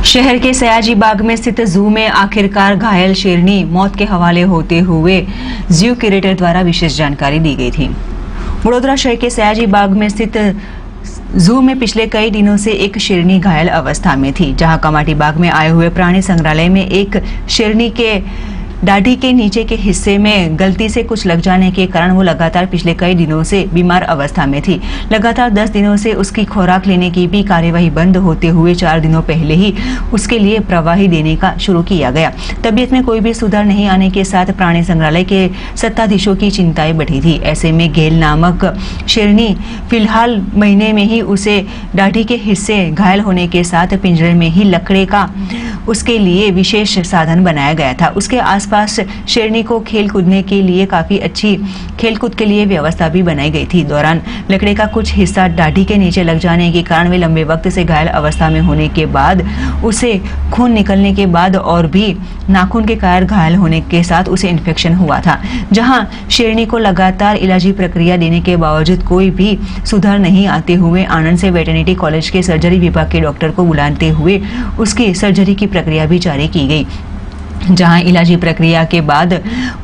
शहर के सयाजी बाग में स्थित जू में आखिरकार घायल शेरनी मौत के हवाले होते हुए जू क्यूरेटर द्वारा विशेष जानकारी दी गई थी। वडोदरा शहर के सयाजी बाग में स्थित जू में पिछले कई दिनों से एक शेरनी घायल अवस्था में थी, जहां कमाटी बाग में आए हुए प्राणी संग्रहालय में एक शेरनी के दाढ़ी के नीचे के हिस्से में गलती से कुछ लग जाने के कारण वो लगातार पिछले कई दिनों से बीमार अवस्था में थी। लगातार 10 दिनों से उसकी खुराक लेने की भी कार्यवाही बंद होते हुए 4 दिनों पहले ही उसके लिए प्रवाही देने का शुरू किया गया। तबीयत में कोई भी सुधार नहीं आने के साथ प्राणी संग्रहालय के सत्ताधीशों की चिंताएं बढ़ी थी। ऐसे में गेल नामक शेरनी फिलहाल महीने में ही उसे दाढ़ी के हिस्से घायल होने के साथ पिंजरे में ही लकड़े का उसके लिए विशेष साधन बनाया गया था। उसके आसपास शेरनी को खेल कूदने के लिए काफी अच्छी खेलकूद के लिए व्यवस्था भी बनाई गई थी। दौरान लकड़े का कुछ हिस्सा दाढ़ी के नीचे लग जाने के कारण वे लंबे वक्त से घायल अवस्था में होने के बाद उसे खून निकलने के बाद और भी नाखून के कारण घायल होने के साथ उसे इन्फेक्शन हुआ था। जहां शेरनी को लगातार इलाजी प्रक्रिया देने के बावजूद कोई भी सुधार नहीं आते हुए आनंद से वेटरनिटी कॉलेज के सर्जरी विभाग के डॉक्टर को बुलाते हुए उसकी सर्जरी की प्रक्रिया भी जारी की गई, जहां इलाजी प्रक्रिया के बाद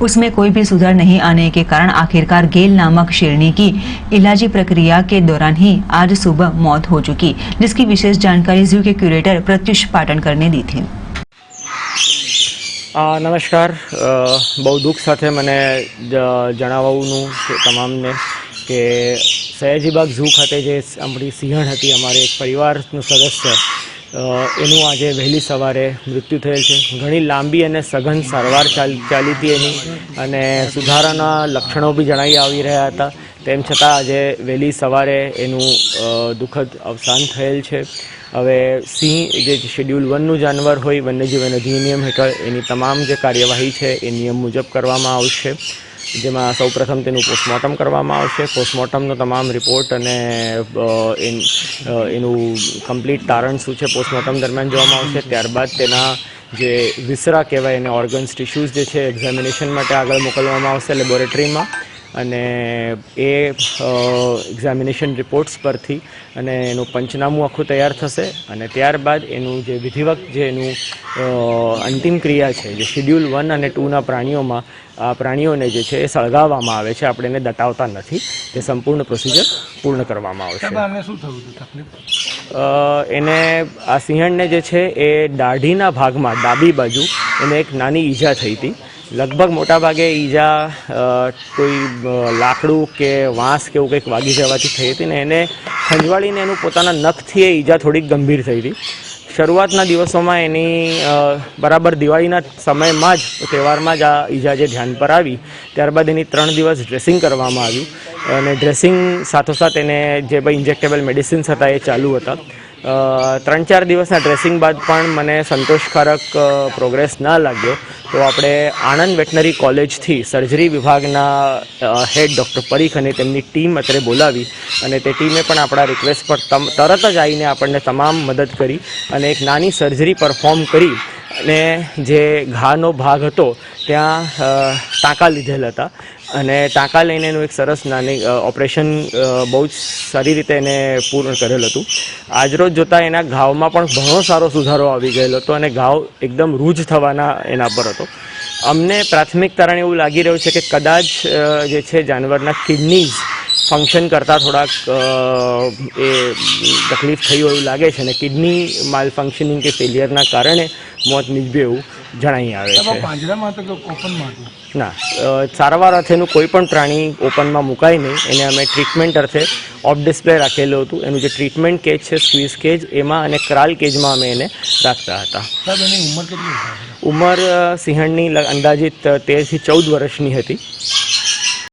उसमें कोई भी सुधार नहीं आने के कारण आखिरकार गेल नामक शेरनी की इलाजी प्रक्रिया के दौरान ही आज सुबह मौत हो चुकी, जिसकी विशेष जानकारी जू के क्यूरेटर प्रत्युष पाटणकर ने दी थी। नमस्कार, बहुत दुख साथे मने जणावવાનું તમામને કે સયાજીબાગ ઝૂ ખાતે જે આપણી સિંહણ હતી, અમારે એક પરિવારનું સદસ્ય એનું આજે વહેલી સવારે મૃત્યુ થયેલ છે। ઘણી લાંબી અને સઘન સારવાર ચાલી હતી એની, અને સુધારાના લક્ષણો બી જણાવી આવી રહ્યા હતા। તેમ છતાં આજે વહેલી સવારે એનું દુઃખદ અવસાન થયેલ છે। હવે સિંહ જે શેડ્યુલ 1નું જાનવર હોય, વન્યજીવન અધિનિયમ હેઠળ એની તમામ જે કાર્યવાહી છે એ નિયમ મુજબ કરવામાં આવશે, જેમાં સૌપ્રથમ તેનું પોસ્ટમોર્ટમ કરવામાં આવશે। પોસ્ટમોર્ટમનો તમામ રિપોર્ટ અને એનું કમ્પ્લીટ તારણ શું છે પોસ્ટમોર્ટમ દરમિયાન જોવામાં આવશે। ત્યારબાદ તેના જે વિસરા કહેવાય એને ઓર્ગન્સ ટિશ્યુઝ જે છે એક્ઝામિનેશન માટે આગળ મોકલવામાં આવશે લેબોરેટરીમાં, અને એ એક્ઝામિનેશન રિપોર્ટ્સ પરથી અને એનું પંચનામું આખું તૈયાર થશે, અને ત્યારબાદ એનું જે વિધિવત જે એનું અંતિમ ક્રિયા છે જે શેડ્યુલ 1 અને 2ના પ્રાણીઓમાં આ પ્રાણીઓને જે છે એ સળગાવવામાં આવે છે, આપણે એને દટાવતા નથી, તે સંપૂર્ણ પ્રોસિજર પૂર્ણ કરવામાં આવશે। એને આ સિંહણને જે છે એ દાઢીના ભાગમાં ડાબી બાજુ એને એક નાની ઈજા થઈ હતી। લગભગ મોટાભાગે ઈજા કોઈ લાકડું કે વાંસ કે એવું કંઈક વાગી જવાથી થઈ હતી, ને એને ખંજવાળીને એનું પોતાના નખથી એ ઈજા થોડીક ગંભીર થઈ હતી। શરૂઆતના દિવસોમાં એની બરાબર દિવાળીના સમયમાં જ તહેવારમાં જ આ ઈજા જે ધ્યાન પર આવી, ત્યારબાદ એની 3 દિવસ ડ્રેસિંગ કરવામાં આવ્યું, અને ડ્રેસિંગ સાથોસાથ એને જે ભાઈ ઇન્જેક્ટેબલ મેડિસિન્સ હતા એ ચાલુ હતા। 3-4 દિવસના ડ્રેસિંગ બાદ પણ મને સંતોષકારક પ્રોગ્રેસ ના લાગ્યો, તો આપણે આણંદ વેટનરી કોલેજથી સર્જરી વિભાગના હેડ ડૉક્ટર પરીખ અને તેમની ટીમ અત્યારે બોલાવી, અને તે ટીમે પણ આપણા રિક્વેસ્ટ પર તરત જ આવીને આપણને તમામ મદદ કરી અને એક નાની સર્જરી પરફોર્મ કરી, અને જે ઘાનો ભાગ હતો ત્યાં ટાંકા લીધેલ હતા, અને ટાંકા લઈને એનું એક સરસ નાની ઓપરેશન બહુ જ સારી રીતે એને પૂર્ણ કરેલ હતું। આજરોજ જોતાં એના ઘાવમાં પણ ઘણો સારો સુધારો આવી ગયેલો હતો, અને ઘાવ એકદમ રૂજ થવાના એના પર હતો। અમને પ્રાથમિક તારણ એવું લાગી રહ્યું છે કે કદાચ જે છે જાનવરના કિડનીઝ ફંક્શન કરતાં થોડાક એ તકલીફ થઈ હોય એવું લાગે છે, અને કિડની માલ ફંક્શનિંગ કે ફેલિયરના કારણે મોત નીપજ્યું એવું જણાઈ આવે છે। ના, સારવાર અર્થેનું કોઈ પણ પ્રાણી ઓપનમાં મુકાય નહીં, એને અમે ટ્રીટમેન્ટ અર્થે ઓફ ડિસ્પ્લે રાખેલું હતું। એનું જે ટ્રીટમેન્ટ કેજ છે સ્ક્વીઝ કેજ એમાં અને ક્રાલ કેજમાં અમે એને રાખતા હતા। ઉંમર સિંહણની અંદાજિત 13 થી 14 વર્ષની હતી।